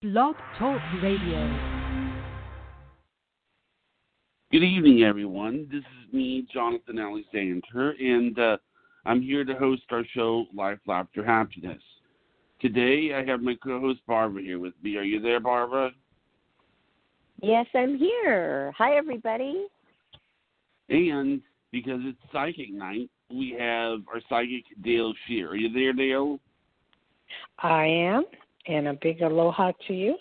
Blog Talk Radio. Good evening, everyone. This is me, Jonathan Alexander, and I'm here to host our show, Life, Laughter, Happiness. Today, I have my co-host, Barbara, here with me. Are you there, Barbara? Yes, I'm here. Hi, everybody. And because it's Psychic Night, we have our psychic, Dayle Schear. Are you there, Dayle? I am, and a big aloha to you.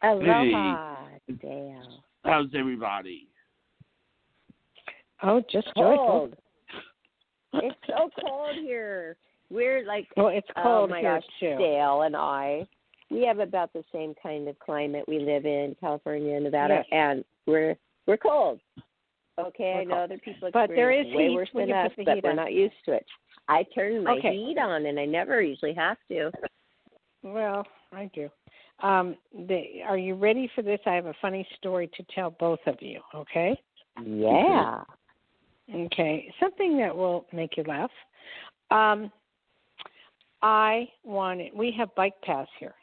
Aloha, Dayle. How's everybody? Oh, just Cold. joyful. It's so cold here. We're like, well, it's cold oh my here gosh, too. Dale and I, we have about the same kind of climate. We live in California, Nevada, Yes. and we're cold. Okay, We're I know cold. other people But there experience is way heat worse when than you us, put the but heat we're on. not used to it. I turn my Okay. heat on, and I never usually have to. Well, I do. Are you ready for this? I have a funny story to tell both of you, okay? Yeah. Okay, something that will make you laugh. We have bike paths here.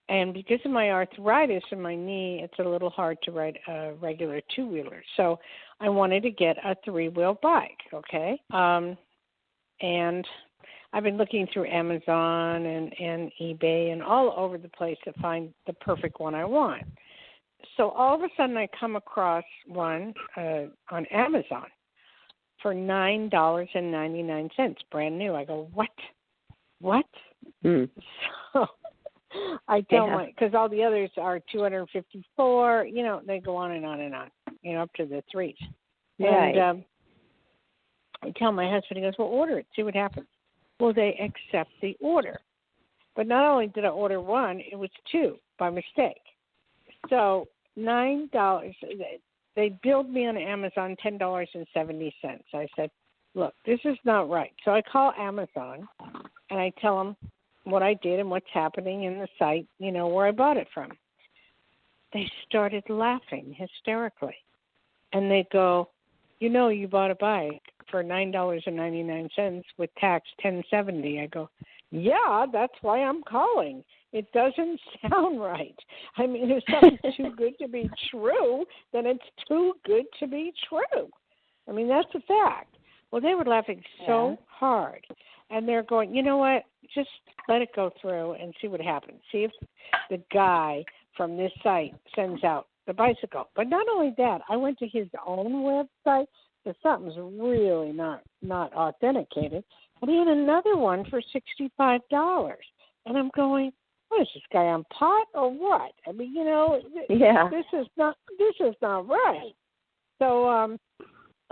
And because of my arthritis in my knee, it's a little hard to ride a regular two-wheeler. So I wanted to get a three-wheel bike, okay? And I've been looking through Amazon and eBay and all over the place to find the perfect one I want. So all of a sudden I come across one on Amazon for $9.99, brand new. I go, what? Mm. So I tell because all the others are $254. You know, they go on and on and on. You know, up to the threes. Right. And I tell my husband, he goes, "Well, order it. See what happens." Well, they accept the order, but not only did I order one, it was two by mistake. So $9. They billed me on Amazon $10.70. I said, "Look, this is not right." So I call Amazon and I tell them what I did and what's happening in the site, you know, where I bought it from. They started laughing hysterically. And they go, "You know, you bought a bike for $9.99 with tax $10.70. I go, "Yeah, that's why I'm calling. It doesn't sound right. I mean, if something's too good to be true, then it's too good to be true. I mean, that's a fact." Well, they were laughing so hard. And they're going, "You know what? Just let it go through and see what happens. See if the guy from this site sends out the bicycle." But not only that, I went to his own website, because something's really not authenticated. And he had another one for $65. And I'm going, what is this guy on pot or what? I mean, you know, this is not right. So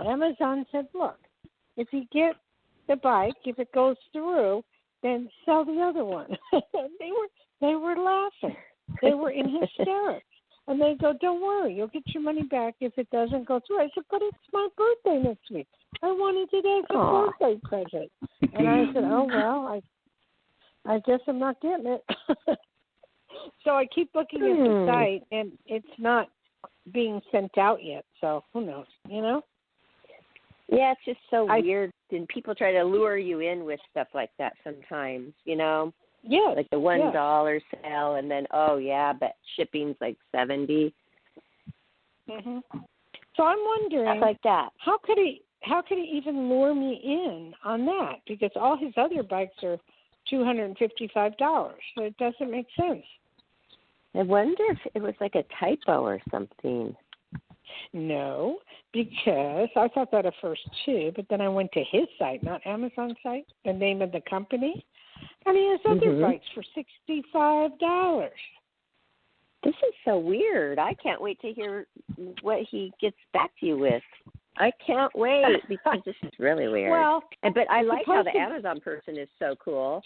Amazon said, "Look, if you get the bike, if it goes through, then sell the other one." they were laughing. They were in hysterics. And they go, "Don't worry, you'll get your money back if it doesn't go through." I said, "But it's my birthday next week. I wanted it as a birthday present." And I said, "Oh, well, I guess I'm not getting it." So I keep looking at the site, and it's not being sent out yet. So who knows, you know? Yeah, it's just so weird. And people try to lure you in with stuff like that sometimes, you know? Yeah. Like the $1 sale, and then, but shipping's like $70. Mm-hmm. So I'm wondering, Stuff like that. How could he even lure me in on that? Because all his other bikes are $255. So it doesn't make sense. I wonder if it was like a typo or something. No, because I thought that at first too, but then I went to his site, not Amazon's site, the name of the company, and he has other bikes for $65. This is so weird. I can't wait to hear what he gets back to you with. I can't wait because this is really weird. Well, but I like how the Amazon person is so cool.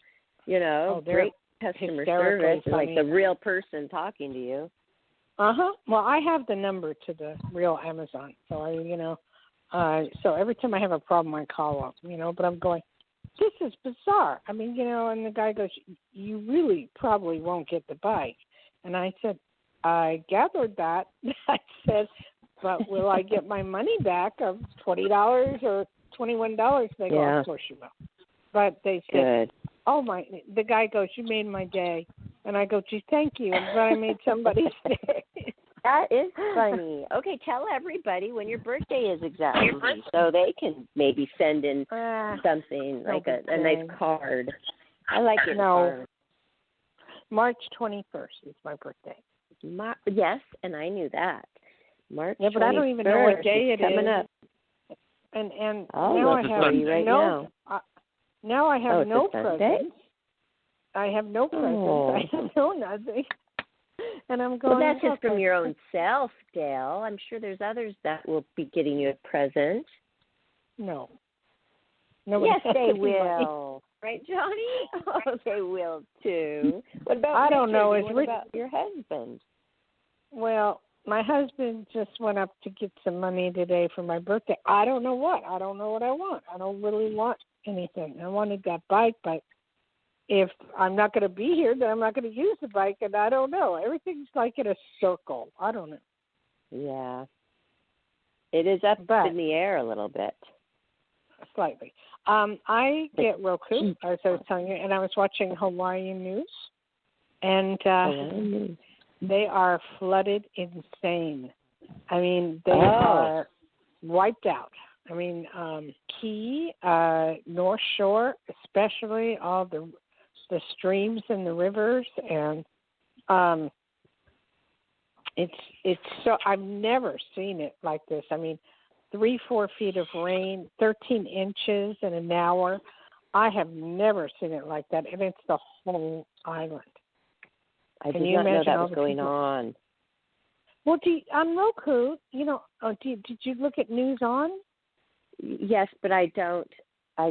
You know, great customer service, and like the real person talking to you. Well, I have the number to the real Amazon, so so every time I have a problem, I call up, But I'm going, this is bizarre. I mean, and the guy goes, "You really probably won't get the bike," and I said, "I gathered that." I said, "But will I get my money back of $20 or $21?" They go, "Of course you will." But they said, Good. "Oh my!" The guy goes, "You made my day. And I go, gee, thank you. I'm glad I made somebody's day. That is funny. Okay, tell everybody when your birthday is exactly so they can maybe send in something like a nice card. I like it. No. March 21st is my birthday. Yes, and I knew that. March 21st. Yeah, but I don't even know what day it coming is. Up. And I'll now I look have for you right now. Now I have no presents. I have no presents. I have no nothing. And I'm going. Well, that's just from your own self, Dayle. I'm sure there's others that will be getting you a present. No. Yes, they will. Right, Johnny? Oh, they will too. What about I don't know. What about your husband? Well, my husband just went up to get some money today for my birthday. I don't know what. I don't know what I want. I don't really want anything. I wanted that bike, but if I'm not going to be here, then I'm not going to use the bike, and I don't know. Everything's like in a circle. I don't know. Yeah. It is up in the air a little bit. Slightly. I get Roku, as I was telling you, and I was watching Hawaiian news, and they are flooded insane. I mean, they are wiped out. I mean, Key, North Shore, especially all the streams and the rivers, and it's so I've never seen it like this. I mean, 3-4 feet of rain, 13 inches in an hour. I have never seen it like that, and it's the whole island. I did not know that was going on. Well, on Roku, did you look at News On? Yes, but I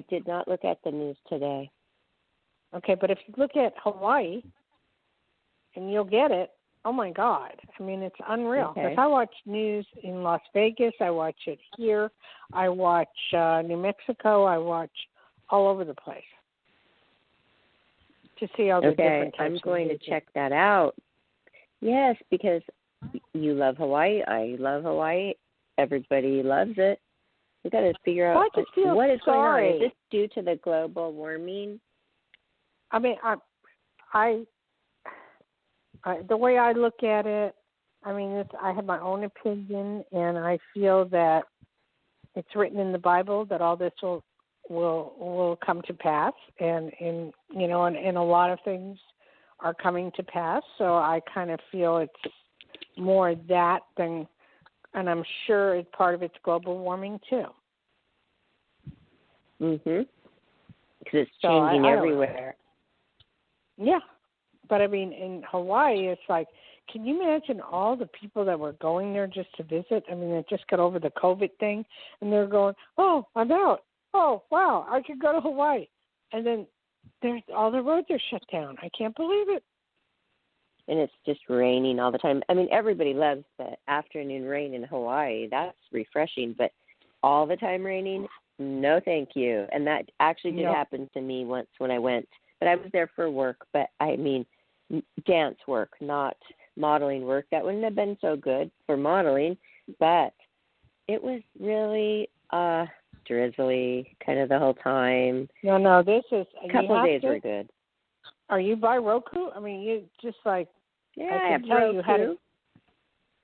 did not look at the news today. Okay, but if you look at Hawaii, and you'll get it, oh, my God. I mean, it's unreal. Because I watch news in Las Vegas. I watch it here. I watch New Mexico. I watch all over the place to see all the different types I'm going to check that out. Yes, because you love Hawaii. I love Hawaii. Everybody loves it. We've got to figure out what is going on. Is this due to the global warming? I mean, I the way I look at it, I mean, I have my own opinion, and I feel that it's written in the Bible that all this will come to pass, and a lot of things are coming to pass. So I kind of feel it's more that than, and I'm sure part of it's global warming too. Because it's changing everywhere. Yeah. But, I mean, in Hawaii, it's like, can you imagine all the people that were going there just to visit? I mean, they just got over the COVID thing, and they're going, oh, I'm out. Oh, wow, I could go to Hawaii. And then all the roads are shut down. I can't believe it. And it's just raining all the time. I mean, everybody loves the afternoon rain in Hawaii. That's refreshing. But all the time raining, no thank you. And that actually did happen to me once when I went. But I was there for work. But, I mean, dance work, not modeling work. That wouldn't have been so good for modeling, but it was really drizzly kind of the whole time. No, this is a couple of days were good. Are you by Roku? I mean, you just like I have Roku.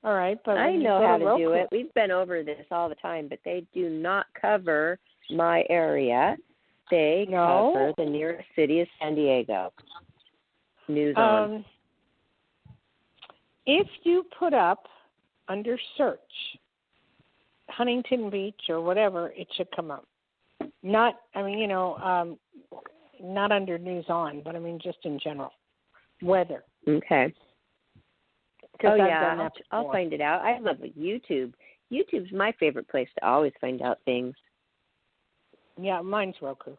All right, but I know how to do it. We've been over this all the time, but they do not cover my area. They cover the nearest city is San Diego. News On. If you put up under search Huntington Beach or whatever, it should come up. Not under News On, but I mean just in general. Weather. Okay. I'll find it out. I love YouTube. YouTube's my favorite place to always find out things. Yeah, mine's Roku.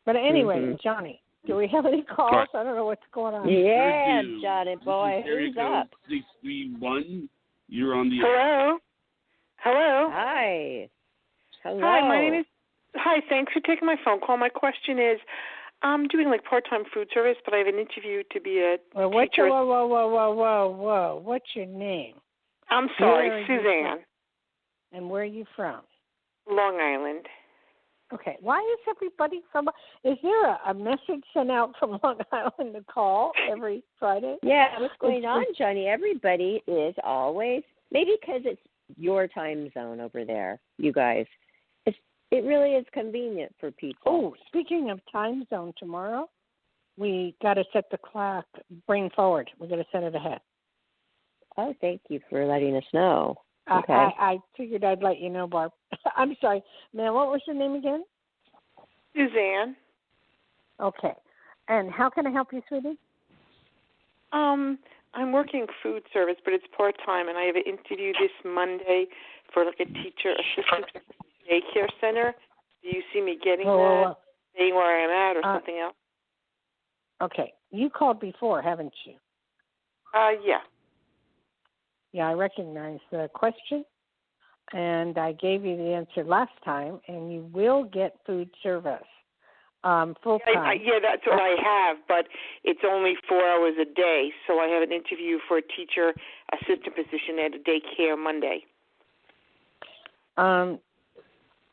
But anyway, Johnny, do we have any calls? I don't know what's going on. Yeah, Johnny boy, who's up? 631. You're on the. Hello. Hi. Hello. Hi, my name is. Hi, thanks for taking my phone call. My question is, I'm doing like part-time food service, but I have an interview to be a teacher. Whoa. What's your name? I'm sorry, Suzanne. And where are you from? Long Island. Okay. Why is everybody from? Is there a message sent out from Long Island to call every Friday? Yeah, what's going on, Johnny? Everybody is always, maybe because it's your time zone over there, you guys. It really is convenient for people. Oh, speaking of time zone, tomorrow we got to set the clock, bring forward. We got to set it ahead. Oh, thank you for letting us know. Okay. I figured I'd let you know, Barb. I'm sorry, ma'am. What was your name again? Suzanne. Okay. And how can I help you, sweetie? I'm working food service, but it's part-time, and I have an interview this Monday for like a teacher assistant daycare center. Do you see me getting that, saying where I am at or something else? Okay. You called before, haven't you? Yeah. Yeah, I recognize the question, and I gave you the answer last time, and you will get food service full-time. Yeah, that's what I have, but it's only 4 hours a day, so I have an interview for a teacher assistant position at a daycare Monday.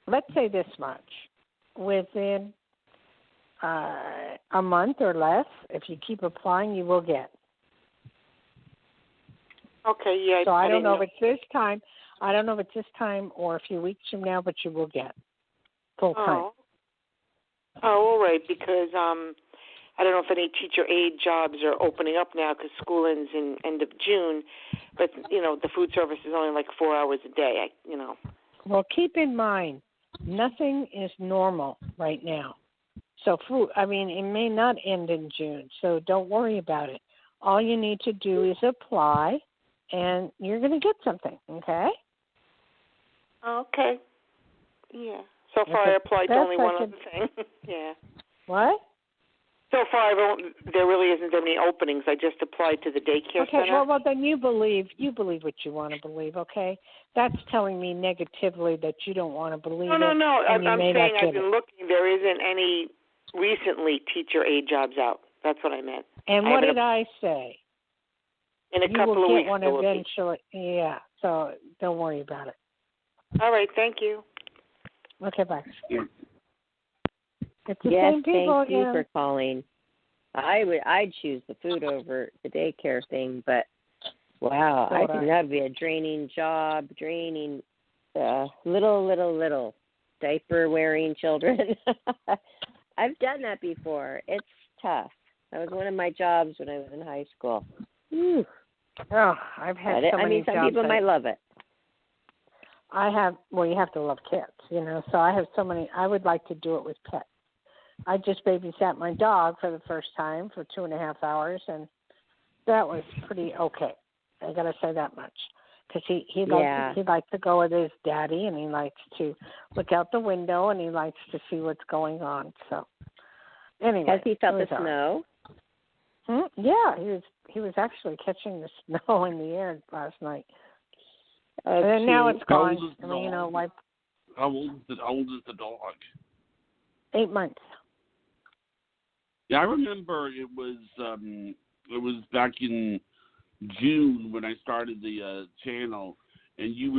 Let's say this much. Within a month or less, if you keep applying, you will get. Okay, yeah. So I don't know if it's this time. I don't know if it's this time or a few weeks from now, but you will get full-time. Oh, all right, because I don't know if any teacher aide jobs are opening up now because school ends in end of June, but, the food service is only like 4 hours a day, Well, keep in mind, nothing is normal right now. So it may not end in June, so don't worry about it. All you need to do is apply, and you're going to get something, okay? Okay. Yeah. So far, I applied to only one other thing. Yeah. What? So far, there really isn't any openings. I just applied to the daycare center. Okay, well, then you believe what you want to believe, okay? That's telling me negatively that you don't want to believe it. No. I'm saying I've been it. looking. There isn't any recently teacher aide jobs out. That's what I meant. And what did I say? In a couple of weeks. You will get one eventually. Yeah, so don't worry about it. All right, thank you. Okay, bye. Yeah. It's the same people thank you for calling. I'd choose the food over the daycare thing, but wow, I think that'd be a draining job, little diaper wearing children. I've done that before. It's tough. That was one of my jobs when I was in high school. Whew. Oh, I've had so many jobs. Some people might love it. You have to love cats, so I have so many. I would like to do it with pets. I just babysat my dog for the first time for 2.5 hours, and that was pretty okay. I got to say that much. Because he likes to go with his daddy, and he likes to look out the window, and he likes to see what's going on. So, anyway. Has he felt the snow? Yeah, he was actually catching the snow in the air last night. Oh, and then now it's gone. How old is the dog? 8 months. Yeah, I remember it was back in June when I started the channel, and you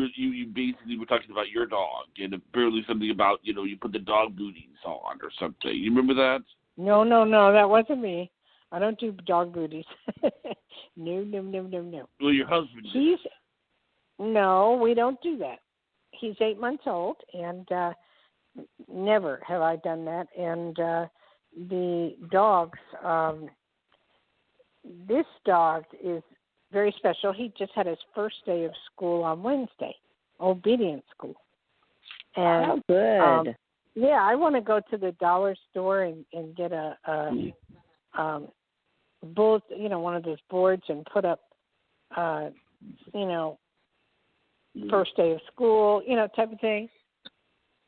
basically were talking about your dog, and apparently something about you put the dog booties on or something. You remember that? No, that wasn't me. I don't do dog booties. No. Well, your husband did. No, we don't do that. He's 8 months old, and never have I done that. And the dogs, this dog is very special. He just had his first day of school on Wednesday, obedience school. And, good. Yeah, I want to go to the dollar store and get a board, one of those boards and put up, first day of school, type of thing.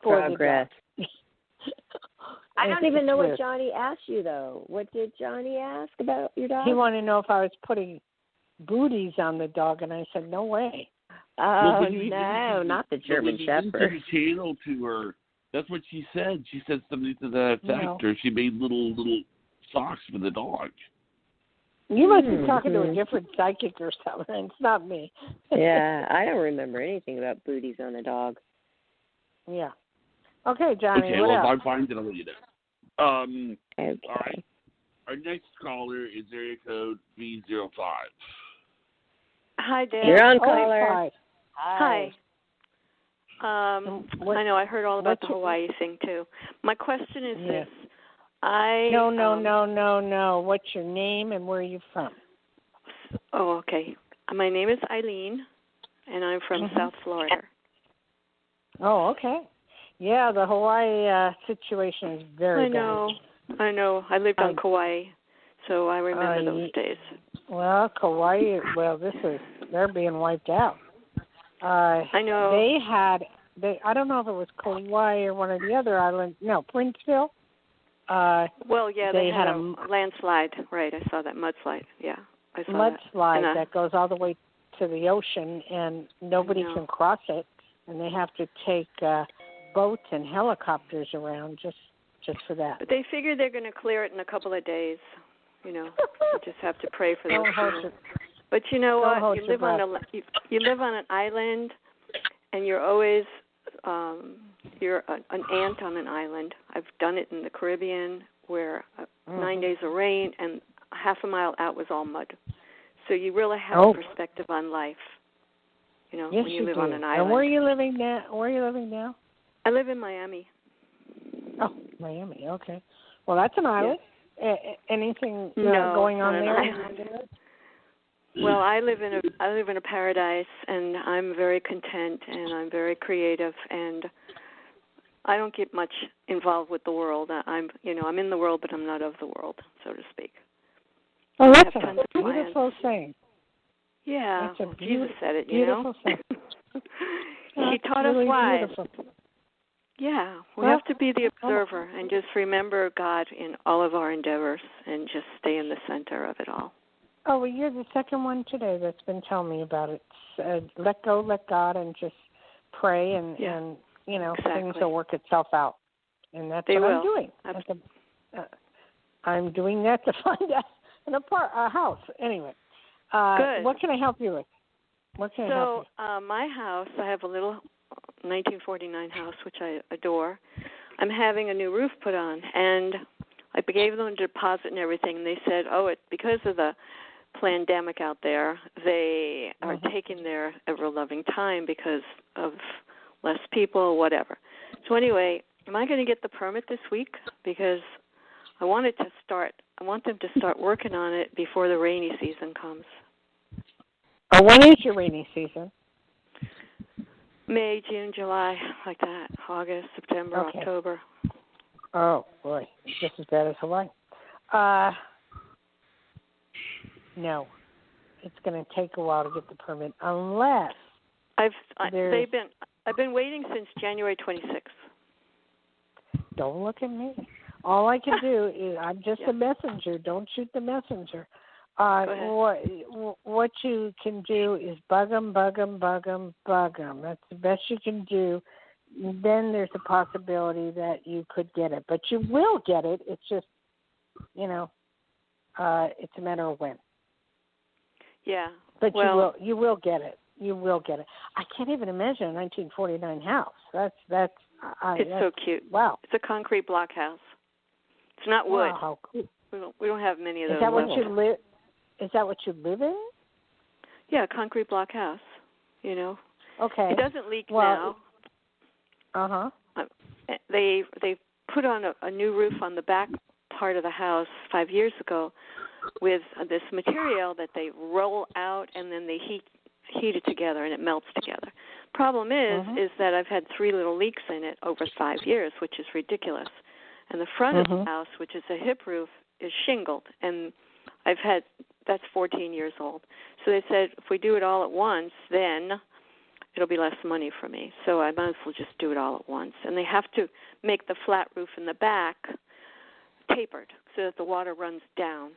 Progress. I don't even know what weird. Johnny asked you, though. What did Johnny ask about your dog? He wanted to know if I was putting booties on the dog, and I said, no way. Oh, no, not the German Shepherd. You channel to her. That's what she said. She said something to that effect, or she made little socks for the dog. You must be talking to a different psychic or something. It's not me. Yeah, I don't remember anything about booties on a dog. Yeah. Okay, Johnny, Okay, what well, else? if I find it, I'll let you know. Okay. All right. Our next caller is area code B05. Hi, Dale. You're on, Oh, caller. hi. Hi. I know I heard all about the what's Hawaii thing too. My question is Yes. this: No. What's your name and where are you from? Oh, okay. My name is Eileen, and I'm from South Florida. Oh, okay. Yeah, the Hawaii situation is very I know. I lived on Kauai, so I remember those days. Well, Kauai. Well, they're being wiped out. I know. I don't know if it was Kauai or one of the other islands. No, Princeville. Well, yeah, they had a landslide. Right, I saw that mudslide. Yeah, I saw mudslide that goes all the way to the ocean, and nobody can cross it, and they have to take boats and helicopters around just for that. But they figure they're going to clear it in a couple of days. You know, you just have to pray for those people. But you know what? You live on an island, and you're always you're an ant on an island. I've done it in the Caribbean, where 9 days of rain and half a mile out was all mud. So you really have a perspective on life. You know, yes, when you live on an island. And where are you living now? I live in Miami. Oh, Miami. Okay. Well, that's an island. Yeah. Anything going on there? Well, I live in a paradise, and I'm very content, and I'm very creative, and I don't get much involved with the world. I'm in the world, but I'm not of the world, so to speak. Oh, that's a beautiful thing. Yeah, that's Jesus said it. Beautiful thing. He taught us why. Beautiful. Yeah, we have to be the observer and just remember God in all of our endeavors and just stay in the center of it all. Oh, well, you're the second one today that's been telling me about it. Let go, let God, and just pray, and things will work itself out. And that's what I'm doing. I'm doing that to find a house. Anyway, good. What can I help you with? My house, I have a little 1949 house, which I adore. I'm having a new roof put on, and I gave them a deposit and everything, and they said, because of the pandemic out there, they are taking their ever-loving time because of less people, whatever. So anyway, am I going to get the permit this week? Because I want them to start working on it before the rainy season comes. Oh, when is your rainy season? May, June, July, like that. August, September, October. Oh, boy. Just as bad as Hawaii. No. It's going to take a while to get the permit unless I've been waiting since January 26th. Don't look at me. All I can do is I'm just a messenger. Don't shoot the messenger. What you can do is bug them. That's the best you can do. Then there's a possibility that you could get it. But you will get it. It's just, it's a matter of when. Yeah. But you will get it. You will get it. I can't even imagine a 1949 house. That's so cute. Wow. It's a concrete block house. It's not wood. Wow, how cool. We don't have many of those. Is that what you live in? Yeah, a concrete block house. Okay. It doesn't leak now. They put on a new roof on the back part of the house 5 years ago with this material that they roll out and then they heat it together and it melts together. Problem is that I've had 3 little leaks in it over 5 years, which is ridiculous. And the front of the house, which is a hip roof, is shingled, and that's 14 years old. So they said if we do it all at once, then it'll be less money for me. So I might as well just do it all at once. And they have to make the flat roof in the back tapered so that the water runs down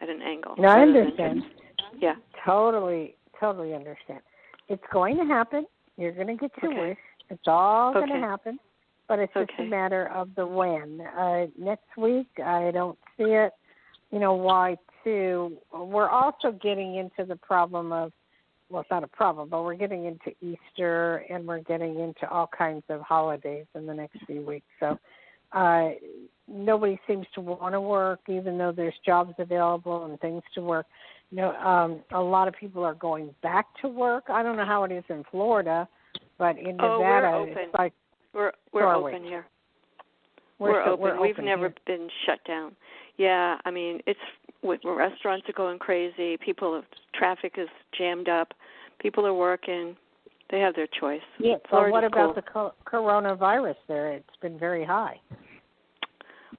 at an angle. No, I understand. Yeah. Totally understand. It's going to happen. You're going to get your wish. It's all going to happen. But it's just a matter of the when. Next week, I don't see it. Why, too? We're also getting into the problem of well, it's not a problem, but we're getting into Easter and we're getting into all kinds of holidays in the next few weeks. So nobody seems to want to work, even though there's jobs available and things to work. A lot of people are going back to work. I don't know how it is in Florida, but in Nevada, it's like we're open here. We're open. We've never been shut down. Yeah, I mean, restaurants are going crazy. Traffic is jammed up. People are working. They have their choice. Yeah, but what about the coronavirus there? It's been very high.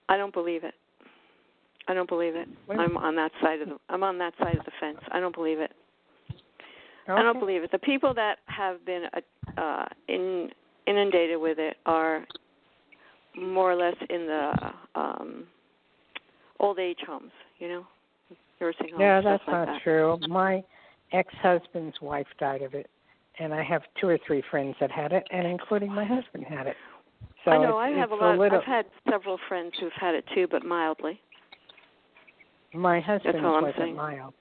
I don't believe it. I'm on that side of the fence. I don't believe it. Okay. I don't believe it. The people that have been inundated with it are more or less in the old age homes, nursing homes. Yeah, that's like not that. true. My ex-husband's wife died of it, and I have 2 or 3 friends that had it, and including my husband had it. So I know. I've had several friends who've had it too, but mildly. My husband's wasn't mild.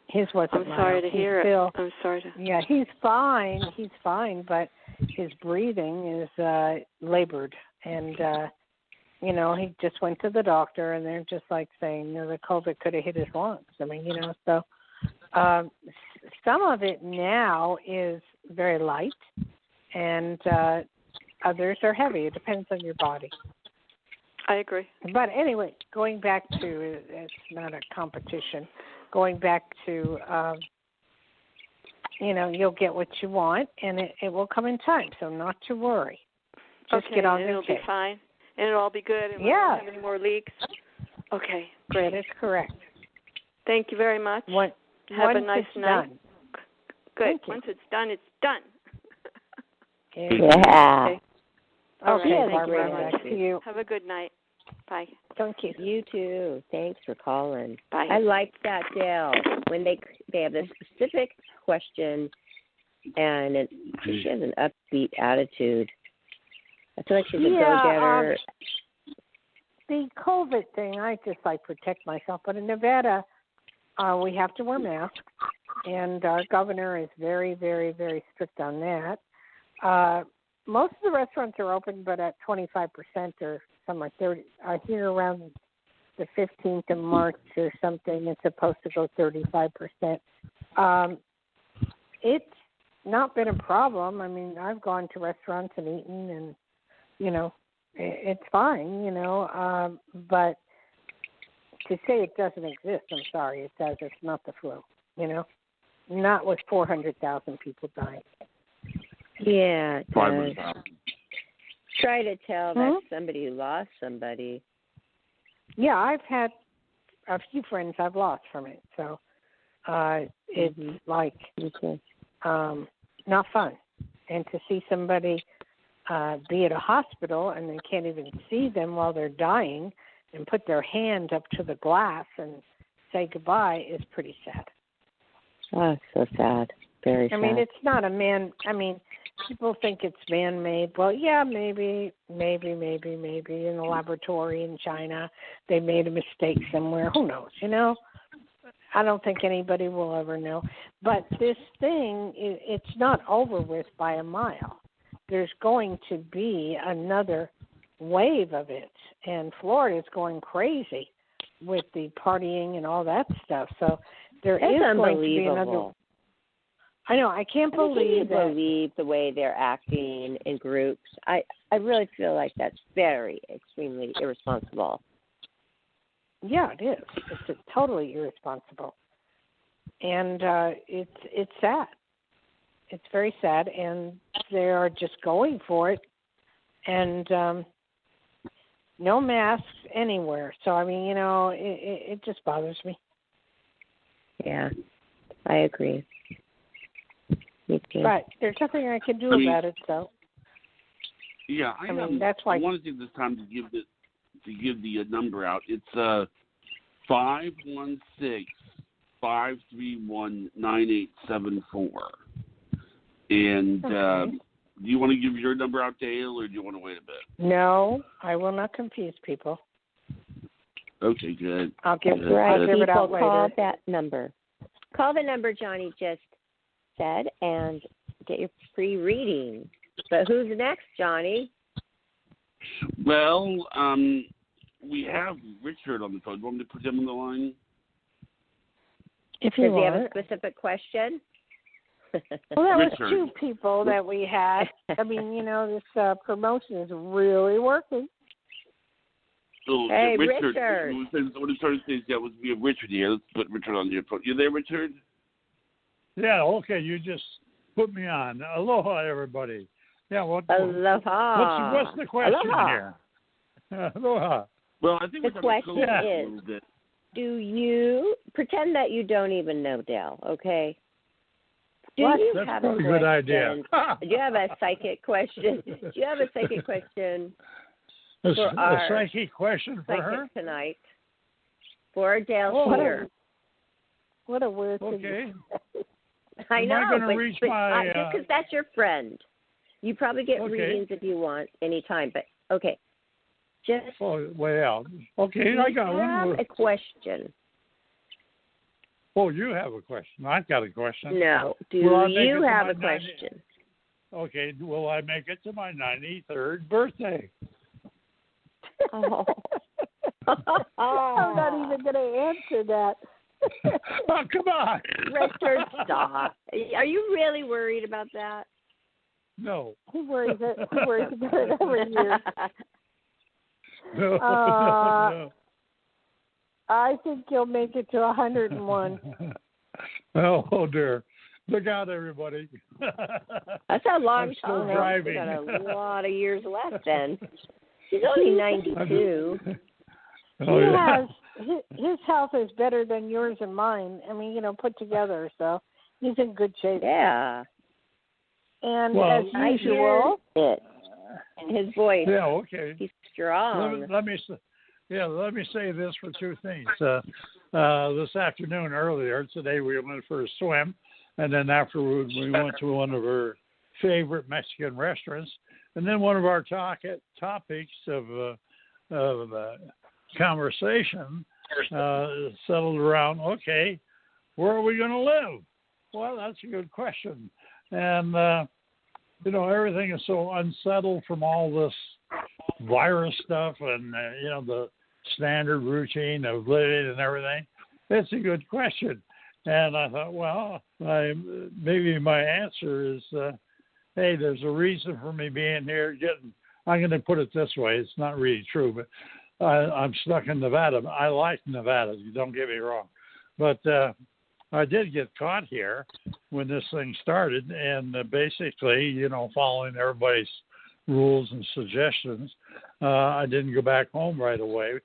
His wasn't mild. I'm sorry to hear it. I'm sorry to. Yeah, he's fine. He's fine, but his breathing is labored, and he just went to the doctor, and they're just like saying, the COVID could have hit his lungs. I mean, so some of it now is very light, and others are heavy. It depends on your body. I agree. But anyway, going back to, it's not a competition, going back to, you'll get what you want, and it will come in time, so not to worry. Just get on it'll be fine, and it'll all be good, and we won't have any more leaks. Okay, great. That is correct. Thank you very much. Have a nice night. Done. Good. Once it's done, it's done. Yeah. Okay. Okay, thank you very much. To you. Have a good night. Bye. Thank you. You too. Thanks for calling. Bye. I like that, Dayle. When they have a specific question, and she has an upbeat attitude. I feel like she's a go-getter. The COVID thing, I just protect myself. But in Nevada, we have to wear masks, and our governor is very, very, very strict on that. Most of the restaurants are open, but at 25% or something like 30. Here around the 15th of March or something, it's supposed to go 35%. It's not been a problem. I mean, I've gone to restaurants and eaten, and it's fine. But to say it doesn't exist, I'm sorry, it does. It's not the flu. Not with 400,000 people dying. Yeah, it does. Try to tell that somebody lost somebody. Yeah, I've had a few friends I've lost from it, so it's not fun. And to see somebody be at a hospital and they can't even see them while they're dying and put their hand up to the glass and say goodbye is pretty sad. Oh, so sad. Very sad. I mean, it's not people think it's man-made. Well, yeah, maybe in the laboratory in China they made a mistake somewhere. Who knows, I don't think anybody will ever know. But this thing, it's not over with by a mile. There's going to be another wave of it, and Florida's going crazy with the partying and all that stuff. So there is going to be another. I know. I can't believe the way they're acting in groups. I really feel like that's extremely irresponsible. Yeah, it is. It's totally irresponsible, and it's sad. It's very sad, and they are just going for it, and no masks anywhere. So I mean, it just bothers me. Yeah, I agree. But there's nothing I can do about it, so. Yeah, that's why. I want to take this time to give the number out. It's 516-531-9874. And do you want to give your number out, Dayle, or do you want to wait a bit? No, I will not confuse people. Okay, good. I'll give it out later. Call that number. Call the number Johnny just said, and get your free reading. But who's next, Johnny? Well, we have Richard on the phone. Do you want me to put him on the line? If you Does he have a want. specific question? Well, that was Richard. 2 people that we had. I mean, this promotion is really working. So, Hey, Richard. Richard. What I'm trying to say is that we have Richard here. Let's put Richard on your phone. You there, Richard? Yeah, okay, you just put me on. Aloha, everybody. Yeah, what's the question Aloha. here? Aloha. Well, I think The we're going to question go a is, little bit. do you pretend that you don't even know Dayle, okay? Do What? you That's have a probably a question? good idea. Do you have a psychic question? Do you have a psychic question A for our psychic question for her? psychic tonight? For Dayle Oh. Schear. What a weird thing. Okay. I Am know, I gonna but, reach but my, just because that's your friend. You probably get Okay. readings if you want anytime, but okay. Just Oh, well, okay, I got have one. a question. Oh, you have a question. I've got a question. No. Do Will I make it you to have my a question? Okay, will I make it to my 93rd birthday? Oh. I'm not even going to answer that. Oh, come on. Richard, stop. Are you really worried about that? No. He worries about it every year. No, Uh, I think you'll make it to 101. Oh, dear. Look out, everybody. That's a long I'm still time. You driving. got a lot of years left then. He's only 92. Oh, yeah. His health is better than yours and mine. I mean, put together, so he's in good shape. Yeah. And Well, as I usual, hear it. And his voice. Yeah, okay. He's strong. Let me say this for 2 things. This afternoon earlier today we went for a swim, and then afterwards we went to one of our favorite Mexican restaurants, and then one of our topics of conversation settled around, okay, where are we going to live? Well, that's a good question, and everything is so unsettled from all this virus stuff and the standard routine of living and everything. It's a good question, and I thought, well, maybe my answer is, hey, there's a reason for me being here. I'm going to put it this way: it's not really true, but I'm stuck in Nevada. I like Nevada. Don't get me wrong, but I did get caught here when this thing started, and basically, following everybody's rules and suggestions, I didn't go back home right away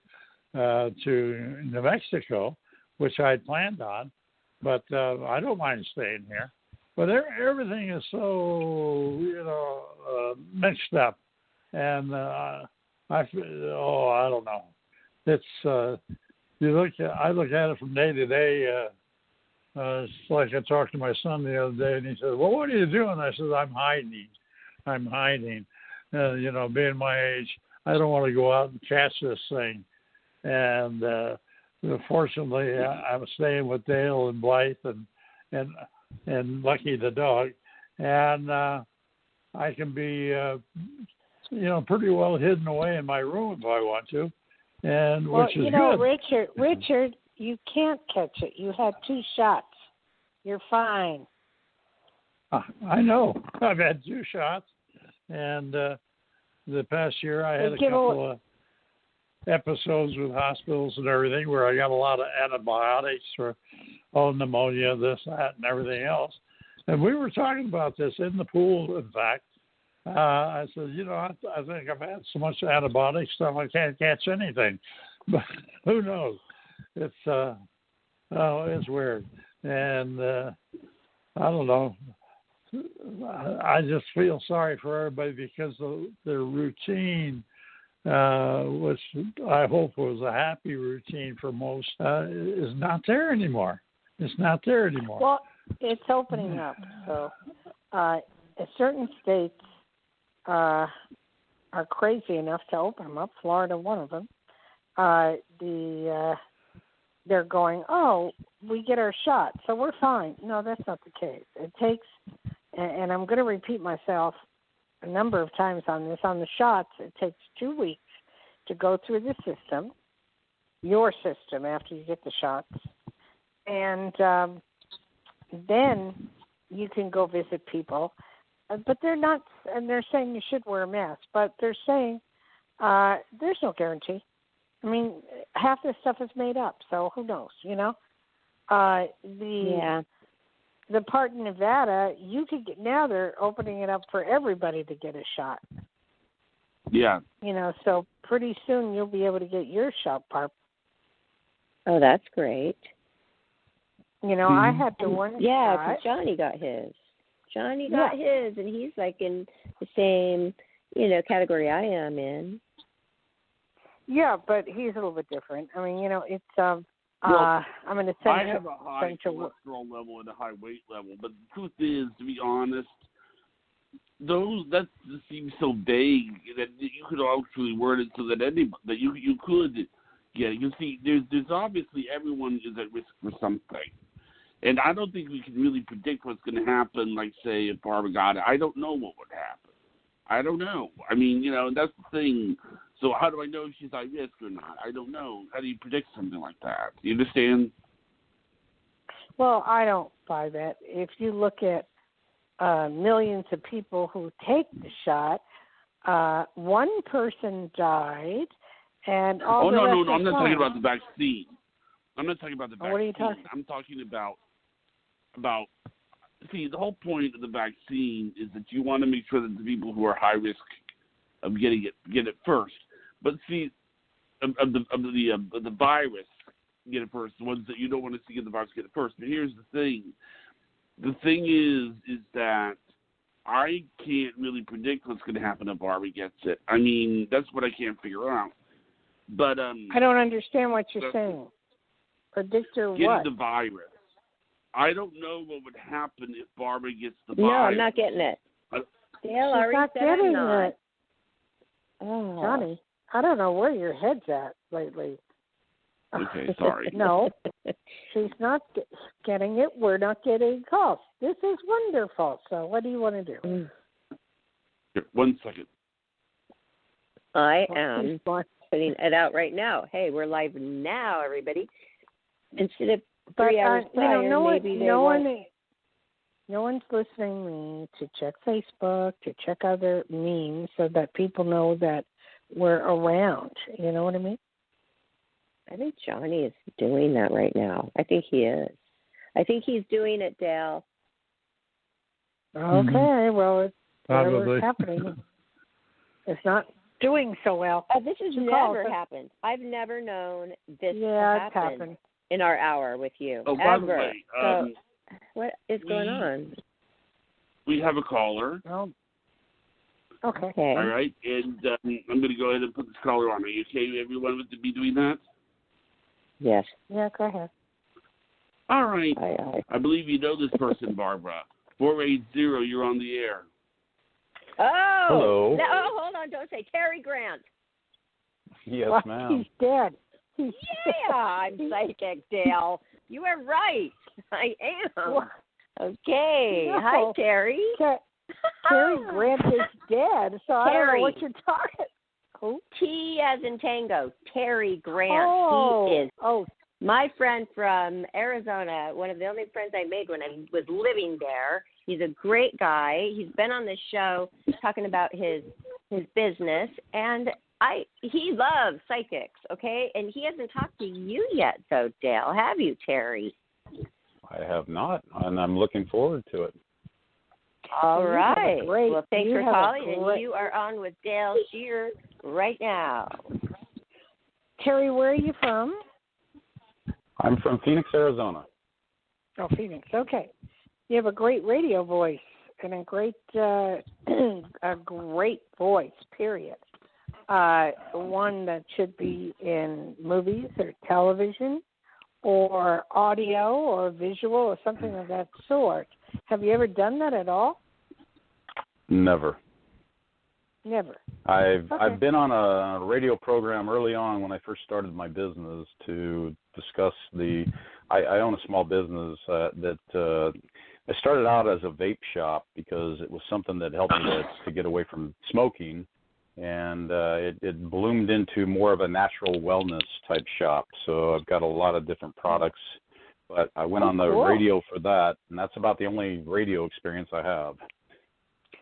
to New Mexico, which I had planned on, but I don't mind staying here. But everything is so, mixed up, and I don't know. It's I look at it from day to day. It's like I talked to my son the other day, and he said, "Well, what are you doing?" I said, "I'm hiding. Being my age, I don't want to go out and catch this thing." And fortunately, I'm staying with Dayle and Blythe and Lucky the dog, and I can be, pretty well hidden away in my room if I want to, and which is good. Richard, you can't catch it. You had 2 shots. You're fine. I know. I've had 2 shots, and the past year I had a couple of episodes with hospitals and everything where I got a lot of antibiotics for pneumonia, this, that, and everything else. And we were talking about this in the pool, in fact. I said, I think I've had so much antibiotic stuff I can't catch anything. But who knows? It's weird. And I don't know. I just feel sorry for everybody because their routine, which I hope was a happy routine for most, is not there anymore. It's not there anymore. Well, it's opening up. So certain states are crazy enough to open them up. Florida, one of them. They're going, we get our shot, so we're fine. No, that's not the case. It takes, and I'm going to repeat myself a number of times on this, on the shots, it takes 2 weeks to go through the system, your system, after you get the shots. And then you can go visit people. But they're not, and they're saying you should wear a mask, but they're saying there's no guarantee. I mean, half this stuff is made up, so who knows, you know? The part in Nevada, you could get, now they're opening it up for everybody to get a shot. Yeah. You know, so pretty soon you'll be able to get your shot, Barb. Oh, that's great. You know, I had the one Yeah, shot. because Johnny got his. Johnny got his, and he's like in the same, you know, category I am in. Yeah, but he's a little bit different. I mean, you know, it's well, I'm an essential. I have a high cholesterol level and a high weight level, but the truth is, to be honest, that just seems so vague that you could actually word it so that you could get it. You see, there's obviously everyone is at risk for something. And I don't think we can really predict what's going to happen, like, say, if Barbara got it. I don't know what would happen. I don't know. I mean, you know, that's the thing. So how do I know if she's high risk or not? I don't know. How do you predict something like that? You understand? Well, I don't buy that. If you look at millions of people who take the shot, one person died, and all the rest no, I'm not fine. talking about the vaccine. I'm not talking about the vaccine. What are you talking? I'm talking about see, the whole point of the vaccine is that you want to make sure that the people who are high risk of getting it get it first. But see, of the virus get it first. The ones that you don't want to see get the virus get it first. But here's the thing. The thing is that I can't really predict what's going to happen if Barbie gets it. I mean, that's what I can't figure out. But I don't understand what you're saying. Predictor getting what? the virus. I don't know what would happen if Barbara gets the virus. No, I'm not getting it. Dale already said I'm not. It. Oh. Johnny, I don't know where your head's at lately. Okay, sorry. No, she's not getting it. We're not getting calls. This is wonderful. So what do you want to do? Here, 1 second. I am putting it out right now. Hey, we're live now, everybody. Instead of 3 hours prior, no one's listening to me to check Facebook, to check other memes so that people know that we're around. You know what I mean? I think Johnny is doing that right now. I think he is. I think he's doing it, Dale. Okay, well, it's whatever's happening. It's not doing so well. This has never happened. I've never known this to happen in our hour with you. Oh, ever. by the way, so, what is going on? We have a caller. Oh. Okay. All right, and I'm going to go ahead and put this caller on. Are you okay, everyone, with to be doing that? Yes. Yeah, go ahead. All right. Aye. I believe you know this person, Barbara. 480, you're on the air. Oh. Hello. No, hold on. Don't say Terry Grant. Yes, ma'am. He's dead. I'm psychic, Dale. You are right. I am. Okay. No. Hi, Terry. Terry Grant is dead, so I don't know what you're talking. Who? T as in Tango. Terry Grant. Oh. He is my friend from Arizona, one of the only friends I made when I was living there. He's a great guy. He's been on this show talking about his business, and he loves psychics, okay? And he hasn't talked to you yet, though, Dale. Have you, Terry? I have not, and I'm looking forward to it. All right. Well, thanks for calling, and you are on with Dayle Schear right now. Terry, where are you from? I'm from Phoenix, Arizona. Oh, Phoenix. Okay. You have a great radio voice and a great voice, period. One that should be in movies or television or audio or visual or something of that sort. Have you ever done that at all? Never. Never. I've been on a radio program early on when I first started my business to discuss the I own a small business that I started out as a vape shop because it was something that helped me to get away from smoking, and it bloomed into more of a natural wellness type shop. So I've got a lot of different products, but I went on the radio for that, and that's about the only radio experience I have.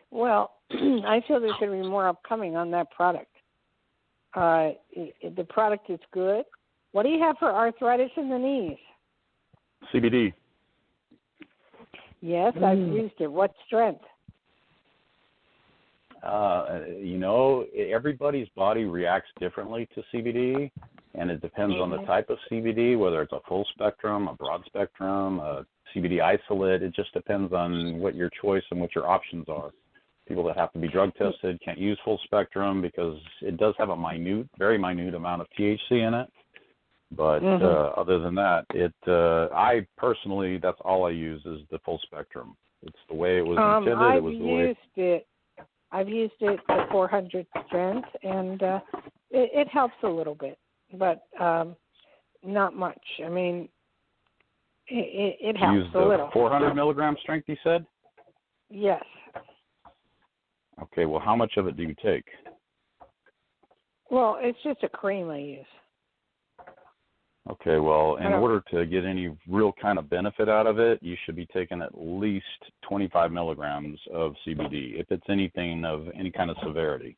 Well, I feel there's going to be more upcoming on that product. The product is good. What do you have for arthritis in the knees? CBD. Yes, I've used it. What strength? Everybody's body reacts differently to CBD, and it depends on the type of CBD, whether it's a full spectrum, a broad spectrum, a CBD isolate. It just depends on what your choice and what your options are. People that have to be drug tested can't use full spectrum because it does have a very minute amount of THC in it. But other than that, I personally, that's all I use is the full spectrum. It's the way it was intended. I've used it to 400 strength, and it helps a little bit, but not much. I mean, it helps a little. 400 milligram strength, you said? Yes. Okay, well, how much of it do you take? Well, it's just a cream I use. Okay, well, in order to get any real kind of benefit out of it, you should be taking at least 25 milligrams of CBD, if it's anything of any kind of severity.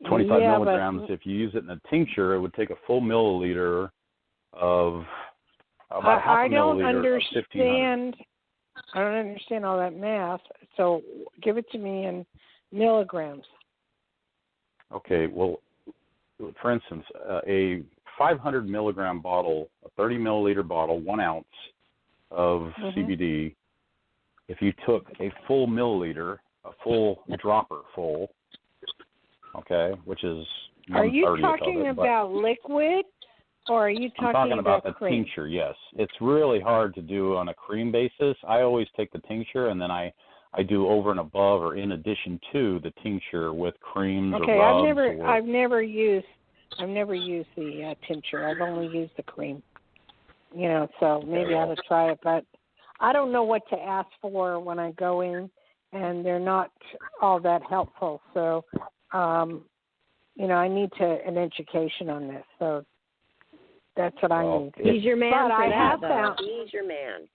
25 milligrams, if you use it in a tincture, it would take a full milliliter of about half a milliliter of 1,500. I don't understand all that math, so give it to me in milligrams. Okay, well, for instance, a 500 milligram bottle, a 30 milliliter bottle, 1 ounce of CBD, if you took a full milliliter, a full dropper full, okay, which is 1/30 Are you talking about liquid, or are you talking about the cream? tincture, yes. It's really hard to do on a cream basis. I always take the tincture, and then I do over and above or in addition to the tincture with creams or rubs. Okay, I've never used the tincture. I've only used the cream. So maybe I ought to try it, but I don't know what to ask for when I go in, and they're not all that helpful. So, I need an education on this. So that's what I need. He's your man for that, though. He's your man.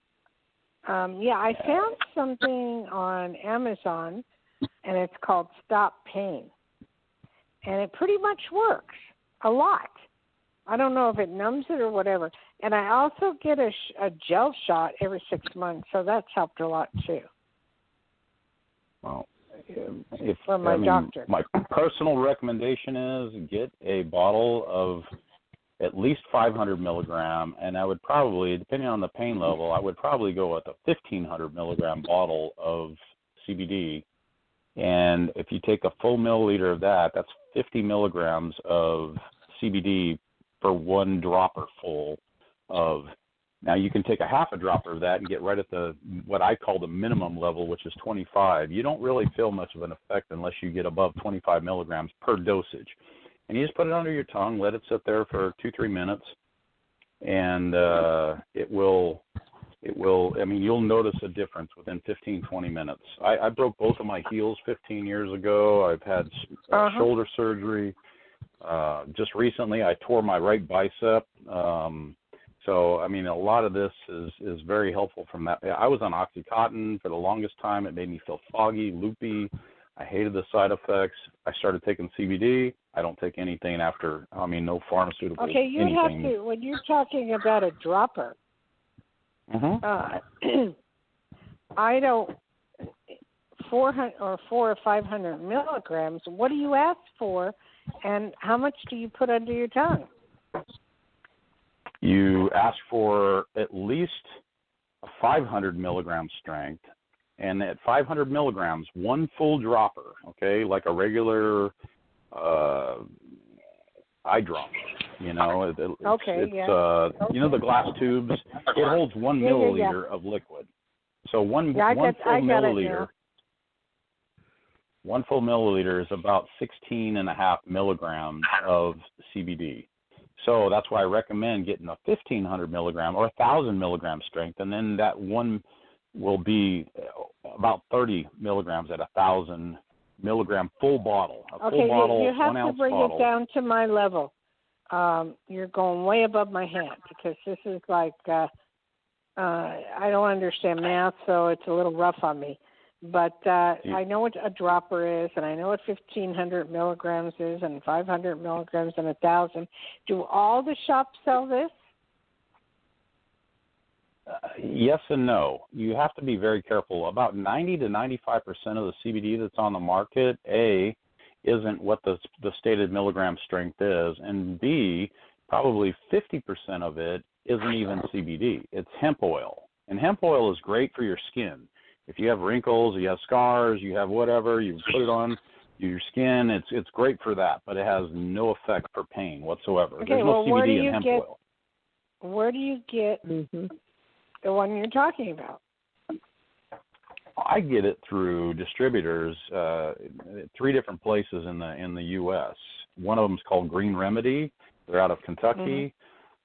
I found something on Amazon, and it's called Stop Pain. And it pretty much works a lot. I don't know if it numbs it or whatever. And I also get a gel shot every 6 months, so that's helped a lot too. Well, from my doctor. My personal recommendation is get a bottle of at least 500 milligram, and I would probably, depending on the pain level, I would probably go with a 1,500 milligram bottle of CBD. And if you take a full milliliter of that, that's 50 milligrams of CBD for 1 dropper full of. Now, you can take a half a dropper of that and get right at what I call the minimum level, which is 25. You don't really feel much of an effect unless you get above 25 milligrams per dosage. And you just put it under your tongue, let it sit there for 2-3 minutes, and it will, you'll notice a difference within 15-20 minutes. I broke both of my heels 15 years ago. I've had shoulder surgery. Just recently, I tore my right bicep. So, a lot of this is very helpful from that. I was on Oxycontin for the longest time. It made me feel foggy, loopy. I hated the side effects. I started taking CBD. I don't take anything after, no pharmaceuticals. Okay, you have to, when you're talking about a dropper, I don't, 400 or 400 or 500 milligrams, what do you ask for, and how much do you put under your tongue? You ask for at least a 500 milligram strength, and at 500 milligrams, 1 full dropper, okay, like a regular eye drop. You know, the glass tubes. It holds 1 milliliter of liquid. So one full milliliter. 1 full milliliter is about 16.5 milligrams of CBD. So that's why I recommend getting a 1,500 milligram or 1,000 milligram strength, and then that one will be about 30 milligrams at 1,000 milligram full bottle. Okay, bottle, you have 1 to ounce bring bottle. it down to my level. You're going way above my head because this is like I don't understand math, so it's a little rough on me. But I know what a dropper is, and I know what 1,500 milligrams is, and 500 milligrams, and 1,000. Do all the shops sell this? Yes and no. You have to be very careful. About 90 to 95% of the CBD that's on the market, A, isn't what the stated milligram strength is, and B, probably 50% of it isn't even CBD. It's hemp oil. And hemp oil is great for your skin. If you have wrinkles, you have scars, you have whatever, you put it on your skin, it's great for that, but it has no effect for pain whatsoever. Okay, There's no CBD in hemp oil. Where do you get the one you're talking about? I get it through distributors, 3 different places in the U.S. One of them is called Green Remedy. They're out of Kentucky.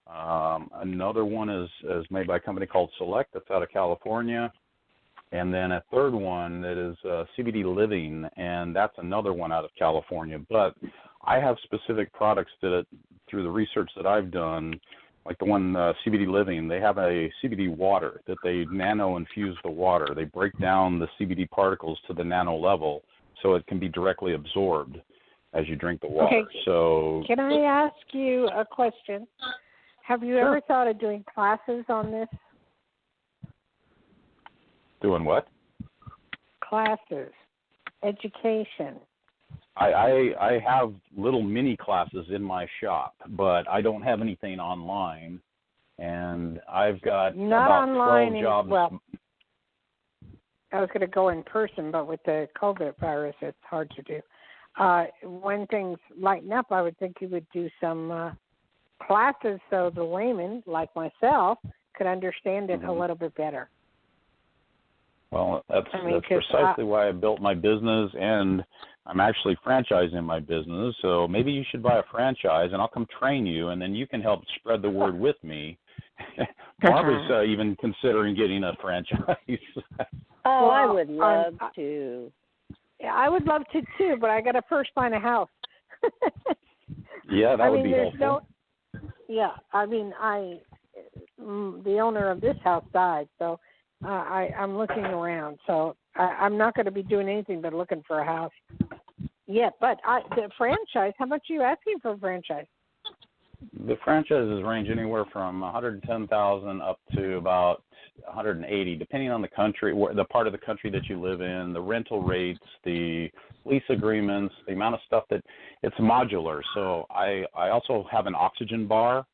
Another one is made by a company called Select that's out of California. And then a third one that is CBD Living, and that's another one out of California. But I have specific products that, through the research that I've done, like the one CBD Living, they have a CBD water that they nano-infuse the water. They break down the CBD particles to the nano level so it can be directly absorbed as you drink the water. Okay. So, can I ask you a question? Have you ever thought of doing classes on this? Doing what? Classes, education. I have little mini classes in my shop, but I don't have anything online, and I've got Not about online 12 jobs. Well, I was going to go in person, but with the COVID virus, it's hard to do. When things lighten up, I would think you would do some classes so the layman, like myself, could understand it a little bit better. Well, that's precisely why I built my business, and I'm actually franchising my business. So maybe you should buy a franchise, and I'll come train you, and then you can help spread the word with me. Barbara's even considering getting a franchise. Oh, I would love to. Yeah, I would love to too, but I got to first find a house. Yeah, that would be helpful. The owner of this house died, so I'm looking around. So I'm not going to be doing anything but looking for a house yet. But the franchise, how much are you asking for a franchise? The franchises range anywhere from $110,000 up to about $180,000, depending on the country, the part of the country that you live in, the rental rates, the lease agreements, the amount of stuff that it's modular. So I also have an oxygen bar.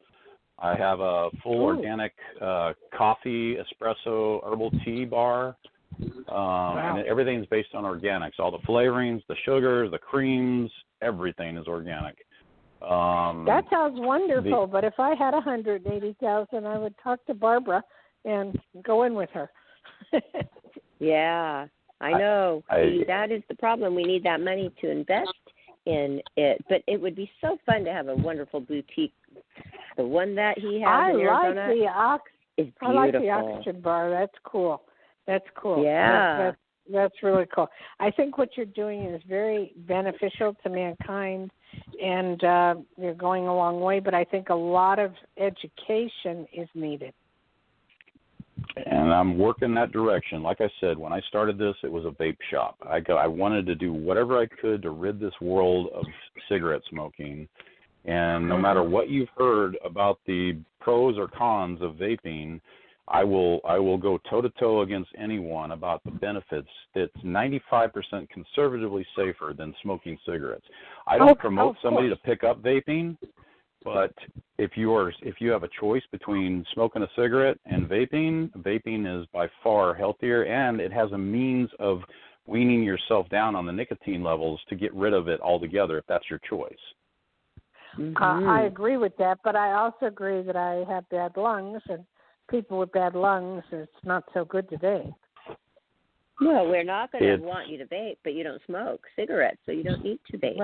I have a full organic coffee, espresso, herbal tea bar. And everything's based on organics. All the flavorings, the sugars, the creams, everything is organic. That sounds wonderful, but if I had $180,000, I would talk to Barbara and go in with her. Yeah, I know. See, that is the problem. We need that money to invest in it. But it would be so fun to have a wonderful boutique. The one that he has in Arizona is beautiful. I like the oxygen bar. That's cool. Yeah. That's really cool. I think what you're doing is very beneficial to mankind, and you're going a long way, but I think a lot of education is needed. And I'm working that direction. Like I said, when I started this, it was a vape shop. I wanted to do whatever I could to rid this world of cigarette smoking. And no matter what you've heard about the pros or cons of vaping, I will go toe-to-toe against anyone about the benefits. It's 95% conservatively safer than smoking cigarettes. I don't promote somebody to pick up vaping, but if you have a choice between smoking a cigarette and vaping is by far healthier, and it has a means of weaning yourself down on the nicotine levels to get rid of it altogether if that's your choice. I agree with that, but I also agree that I have bad lungs, and people with bad lungs, it's not so good today. Well, we're not going to want you to vape, but you don't smoke cigarettes, so you don't need to vape.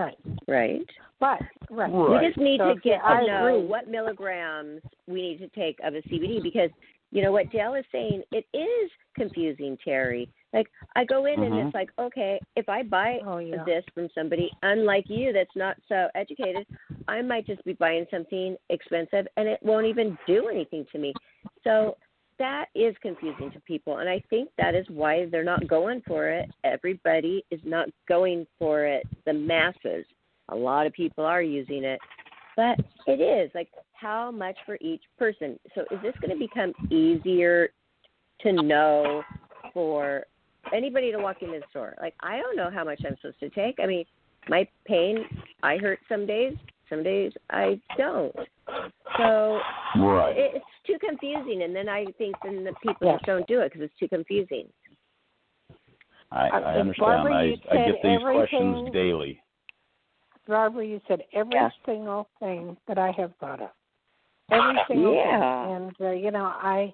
Right. But we just need to get to know agree. what milligrams we need to take of a CBD, because you know what Dayle is saying, it is confusing, Terry. Like, I go in and it's like, okay, if I buy this from somebody, unlike you that's not so educated, I might just be buying something expensive and it won't even do anything to me. So that is confusing to people, and I think that is why they're not going for it. Everybody is not going for it, the masses. A lot of people are using it, but it is like how much for each person. So is this going to become easier to know for anybody to walk into the store? Like, I don't know how much I'm supposed to take. I mean, my pain, I hurt some days I don't. So it's too confusing, and then I think then the people just don't do it because it's too confusing. I understand. Barbara, I get these questions daily. Barbara, you said every single thing that I have thought of. Every single thing. And, I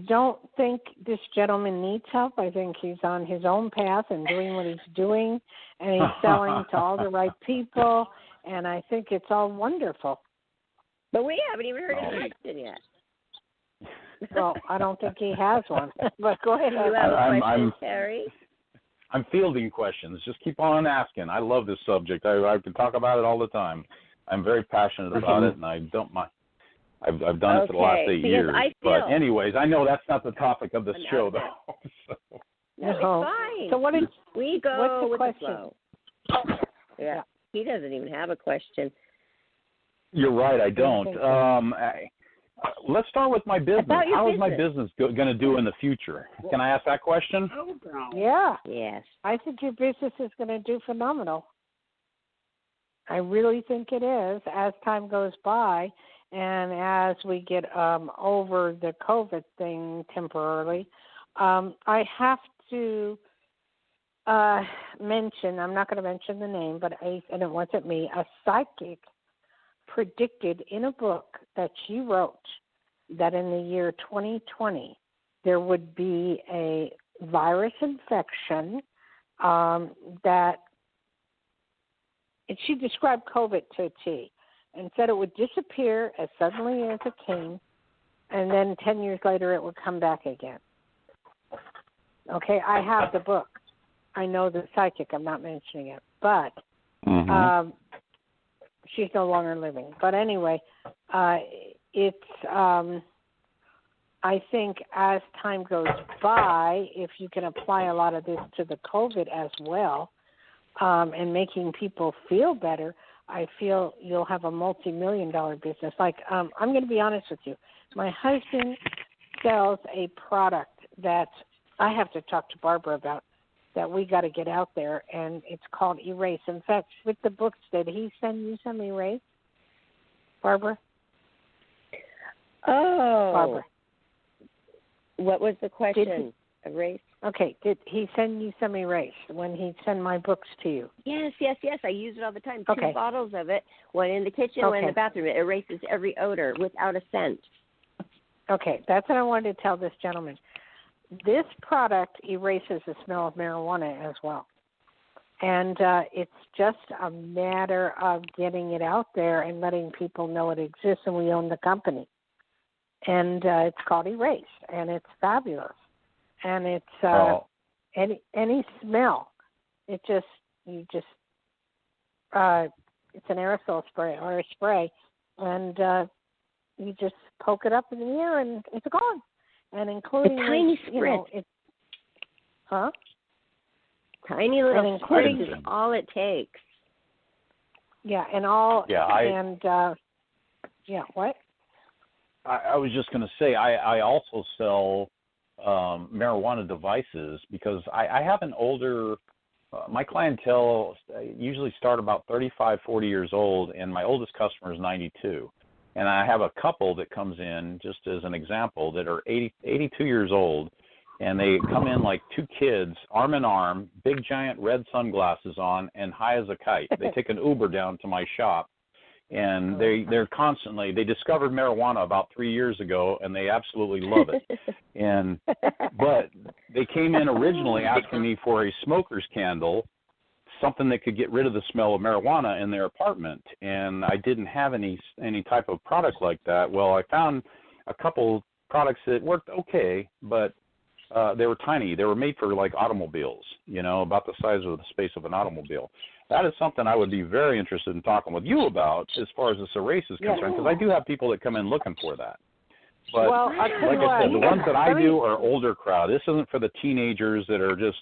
don't think this gentleman needs help. I think he's on his own path and doing what he's doing, and he's selling to all the right people, and I think it's all wonderful. But we haven't even heard his question yet. Well, I don't think he has one. But go ahead. You have a question, Terry? I'm fielding questions. Just keep on asking. I love this subject. I can talk about it all the time. I'm very passionate about it, and I don't mind. I've done it for the last 8 years. But anyways, I know that's not the topic of this show, though. So. No, it's fine. So what is we go what's the with question? the flow. Yeah, he doesn't even have a question. You're right. I don't. Let's start with my business. How is my business going to do in the future? Can I ask that question? Yeah. Yes. I think your business is going to do phenomenal. I really think it is as time goes by and as we get over the COVID thing temporarily. I have to mention, I'm not going to mention the name, and it wasn't me, a psychic predicted in a book that she wrote that in the year 2020 there would be a virus infection that she described COVID to a T and said it would disappear as suddenly as it came, and then 10 years later it would come back again. Okay, I have the book. I know the psychic. I'm not mentioning it, but she's no longer living. But anyway, it's I think as time goes by, if you can apply a lot of this to the COVID as well, and making people feel better, I feel you'll have a multi-million-dollar business. Like, I'm going to be honest with you. My husband sells a product that I have to talk to Barbara about that we got to get out there, and it's called Erase. In fact, with the books, did he send you some Erase, Barbara? Oh. Barbara. What was the question? Erase? Okay, did he send you some Erase when he sent my books to you? Yes. I use it all the time. Okay. 2 bottles of it, one in the kitchen, one in the bathroom. It erases every odor without a scent. Okay, that's what I wanted to tell this gentleman. This product erases the smell of marijuana as well. And it's just a matter of getting it out there and letting people know it exists, and we own the company. And it's called Erase, and it's fabulous. And it's any smell. It's an aerosol spray or a spray, and you just poke it up in the air and it's gone. And including a tiny spritz. Tiny little spritz is all it takes. Yeah, and all. Yeah, what? I was just going to say I also sell marijuana devices because I have an older. My clientele usually start about 35, 40 years old, and my oldest customer is 92. And I have a couple that comes in, just as an example, that are 82 years old, and they come in like 2 kids, arm in arm, big giant red sunglasses on, and high as a kite. They take an Uber down to my shop, and they're constantly. They discovered marijuana about 3 years ago, and they absolutely love it. But they came in originally asking me for a smoker's candle, something that could get rid of the smell of marijuana in their apartment, and I didn't have any type of product like that. Well, I found a couple products that worked okay, but they were tiny. They were made for like automobiles, about the size of the space of an automobile. That is something I would be very interested in talking with you about as far as this erase is concerned, because I do have people that come in looking for that. But like I said, the ones that I do are older crowd. This isn't for the teenagers that are just,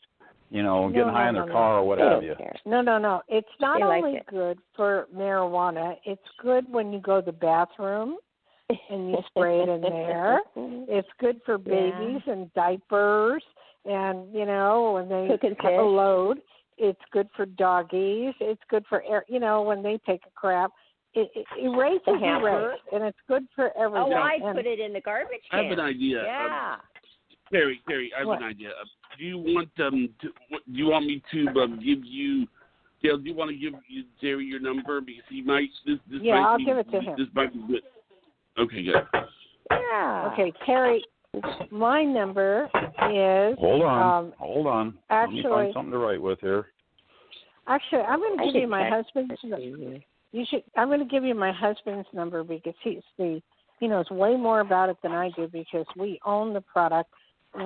getting high in their car or what have you. No. It's not only good for marijuana. It's good when you go to the bathroom and you spray it in there. It's good for babies and diapers and, when they have a load. It's good for doggies. It's good for, when they take a crap. Erase is erase, and it's good for everything. Oh, I'd put it in the garbage can. I have an idea. Yeah. Terry, I have an idea. Do you want me to give you, Dale, do you want to give Terry your number? Because he might, I'll give it to him. This might be good. Okay, good. Yeah. Okay, Terry, my number is... Hold on. Actually, let me find something to write with here. Actually, I'm going to give you my husband's number. I'm going to give you my husband's number because he knows way more about it than I do because we own the product.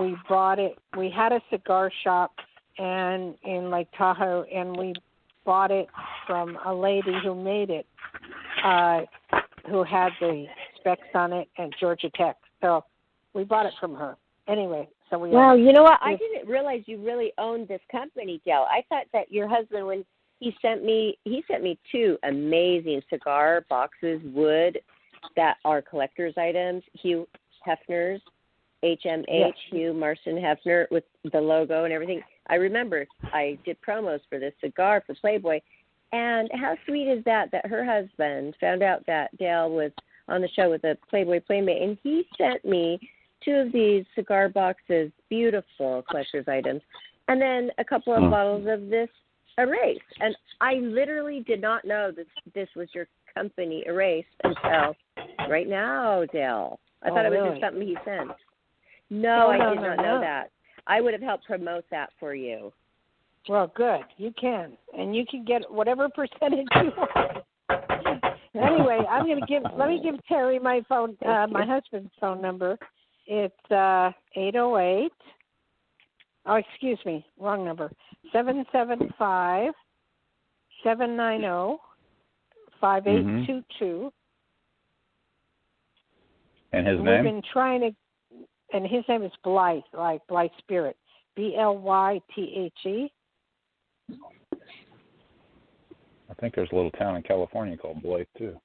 We bought it. We had a cigar shop in Lake Tahoe, and we bought it from a lady who made it, who had the specs on it at Georgia Tech. So we bought it from her. Anyway, so we. Wow, you know what? I didn't realize you really owned this company, Dale. I thought that your husband, when he sent me 2 amazing cigar boxes, wood, that are collector's items. Hugh Hefner's, HMH, Hugh Marston Hefner, with the logo and everything. I remember I did promos for this cigar for Playboy. And how sweet is that her husband found out that Dale was on the show with a Playboy Playmate, and he sent me 2 of these cigar boxes, beautiful collector's items, and then a couple of bottles of this erase. And I literally did not know this was your company, Erase, until right now, Dale. I thought it was just something he sent. No, I did not know that. I would have helped promote that for you. Well, good. You can. And you can get whatever percentage you want. Anyway, let me give Terry my phone, my husband's phone number. It's 808. Oh, excuse me, wrong number. 775-790-5822. And his name? We've been trying to, and his name is Blythe, like Blythe Spirit, Blythe. I think there's a little town in California called Blythe too.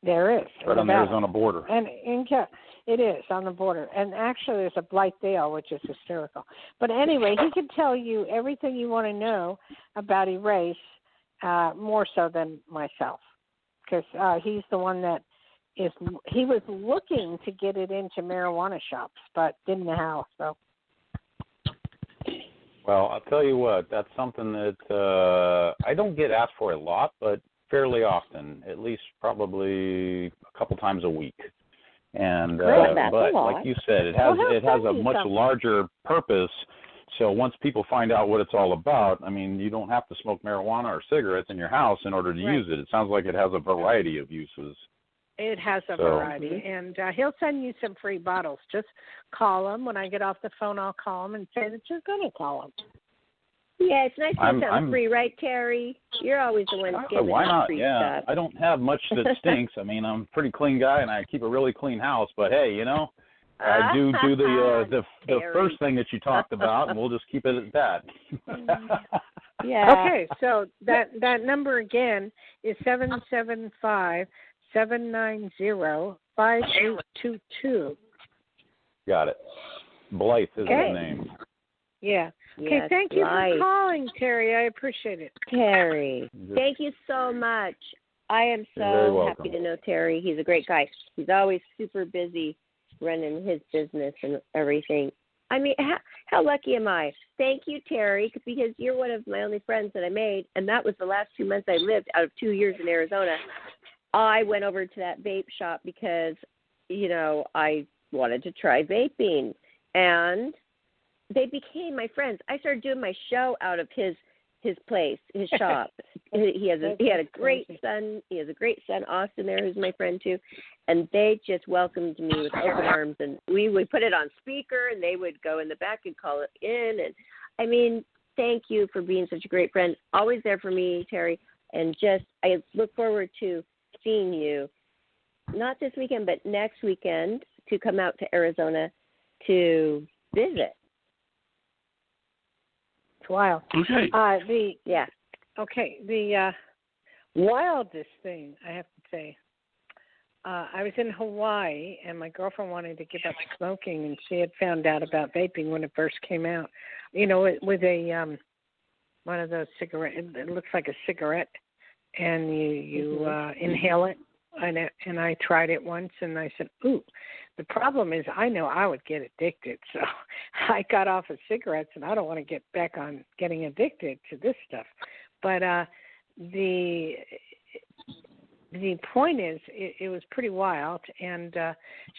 There is. Right on the Arizona border. And it is on the border. And actually there's a Blythedale, which is hysterical. But anyway, he can tell you everything you want to know about Erase, more so than myself. Because he's the one that he was looking to get it into marijuana shops, but didn't know how. So. Well, I'll tell you what, that's something that I don't get asked for a lot, but fairly often, at least probably a couple times a week. And but like you said, it has a much larger purpose. So once people find out what it's all about, I mean, you don't have to smoke marijuana or cigarettes in your house in order to use it. It sounds like it has a variety of uses. It has a variety, and he'll send you some free bottles. Just call him. When I get off the phone, I'll call him and say that you're going to call him. Yeah, it's nice to have something free, right, Terry? You're always the one giving free stuff. I don't have much that stinks. I mean, I'm a pretty clean guy, and I keep a really clean house. But, hey, I do the first thing that you talked about, and we'll just keep it at that. Yeah. Okay, so that number again is 775-790-5822. Got it. Blythe is his name. Yeah. Okay, yes, thank you for calling, Terry. I appreciate it. Terry, thank you so much. I am so happy to know Terry. He's a great guy. He's always super busy running his business and everything. I mean, how lucky am I? Thank you, Terry, because you're one of my only friends that I made, and that was the last 2 months I lived out of 2 years in Arizona. I went over to that vape shop because, I wanted to try vaping, and they became my friends. I started doing my show out of his place, his shop. He had a great son. He has a great son, Austin, there, who's my friend too. And they just welcomed me with open arms. And we would put it on speaker, and they would go in the back and call it in. And I mean, thank you for being such a great friend. Always there for me, Terry. And just I look forward to seeing you, not this weekend, but next weekend, to come out to Arizona to visit. It's wild. Okay. The wildest thing, I have to say, I was in Hawaii, and my girlfriend wanted to give up smoking, and she had found out about vaping when it first came out. You know, with a one of those cigarette. It looks like a cigarette, and you inhale it. And I tried it once, and I said, "Ooh." The problem is, I know I would get addicted, so I got off of cigarettes, and I don't want to get back on getting addicted to this stuff. But the point is, it was pretty wild, and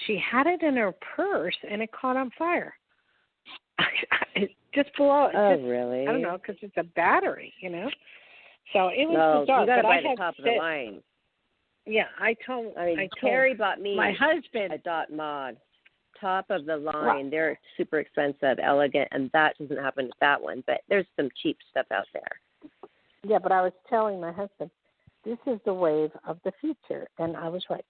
she had it in her purse, and it caught on fire. It just below. Really? I don't know, because it's a battery, you know. So it was bizarre. You got to buy I the top of the line. Yeah, Terry bought me my husband a Dot Mod, top of the line. Right. They're super expensive, elegant, and that doesn't happen with that one. But there's some cheap stuff out there. Yeah, but I was telling my husband, this is the wave of the future, and I was right.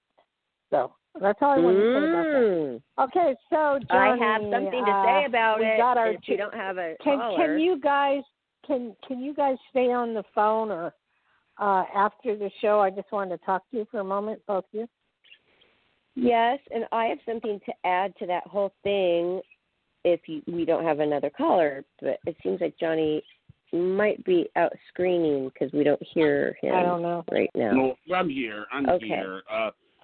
So that's all I wanted to say about that. Okay, so Johnny, I have something to say about it. Got our since you don't have a caller. Can you guys stay on the phone or? After the show, I just wanted to talk to you for a moment, both of you. Yes, and I have something to add to that whole thing if we don't have another caller, but it seems like Johnny might be out screening because we don't hear him I don't know. right now. No, I'm here. Here.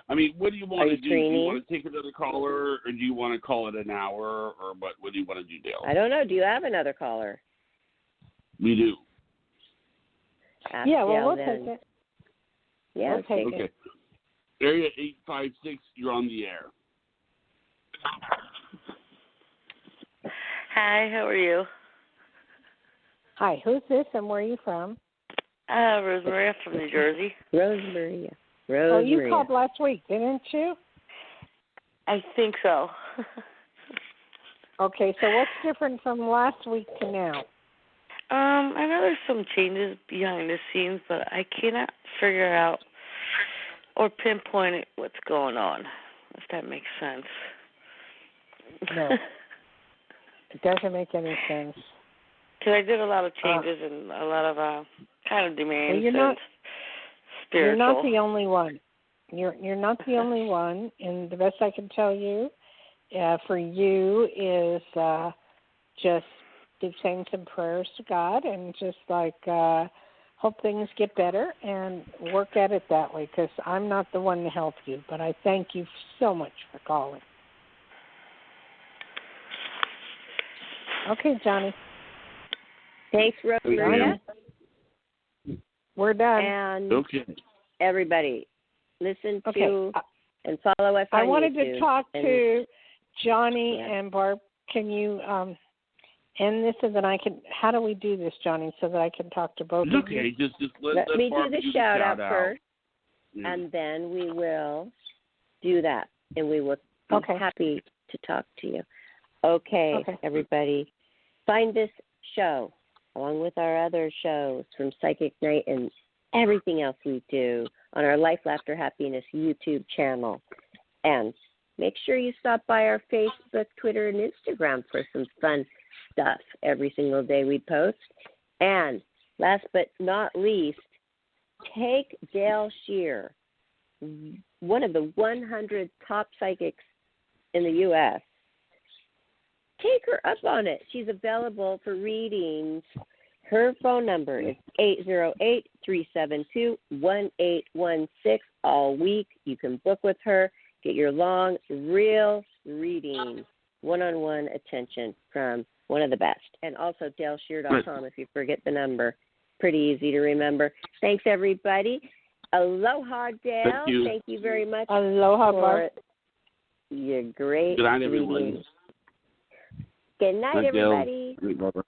I mean, what do you want to do? Screening? Do you want to take another caller, or do you want to call it an hour, or what do you want to do, Dayle? I don't know. Do you have another caller? We do. We'll take it. Yeah, we'll take okay. it. Area 856, you're on the air. Hi, how are you? Hi, who's this and where are you from? Rosemaria from New Jersey. Rosemaria. Oh, you called last week, didn't you? I think so. Okay, so what's different from last week to now? I know there's some changes behind the scenes, but I cannot figure out or pinpoint what's going on, if that makes sense. No. It doesn't make any sense. Because I did a lot of changes and a lot of kind of demands and spiritual. You're not the only one. You're not the only one, and the best I can tell you for you is just keep saying some prayers to God and just hope things get better and work at it that way, because I'm not the one to help you, but I thank you so much for calling. Okay, Johnny. Thanks, Rosemaria. We're done. And okay. Everybody, listen to and follow us on I wanted YouTube. to talk to Johnny and Barb. Can you end this so that I can? How do we do this, Johnny, so that I can talk to both of you? Okay, just let me Barb do the shout out first, yeah. and then we will do that, and we will be happy to talk to you. Okay, everybody, find this show along with our other shows from Psychic Night and everything else we do on our Life, Laughter, Happiness YouTube channel. And make sure you stop by our Facebook, Twitter, and Instagram for some fun stuff every single day we post. And last but not least, take Dayle Schear, one of the 100 top psychics in the U.S., take her up on it. She's available for readings. Her phone number is 808-372-1816 all week. You can book with her, get your long, real readings, one-on-one attention from one of the best. And also DayleSchear.com if you forget the number. Pretty easy to remember. Thanks, everybody. Aloha, Dayle. Thank you very much. Aloha, for Barb. your great Good night, reading. everyone. Good night, Dayle. everybody. Good night, Barbara.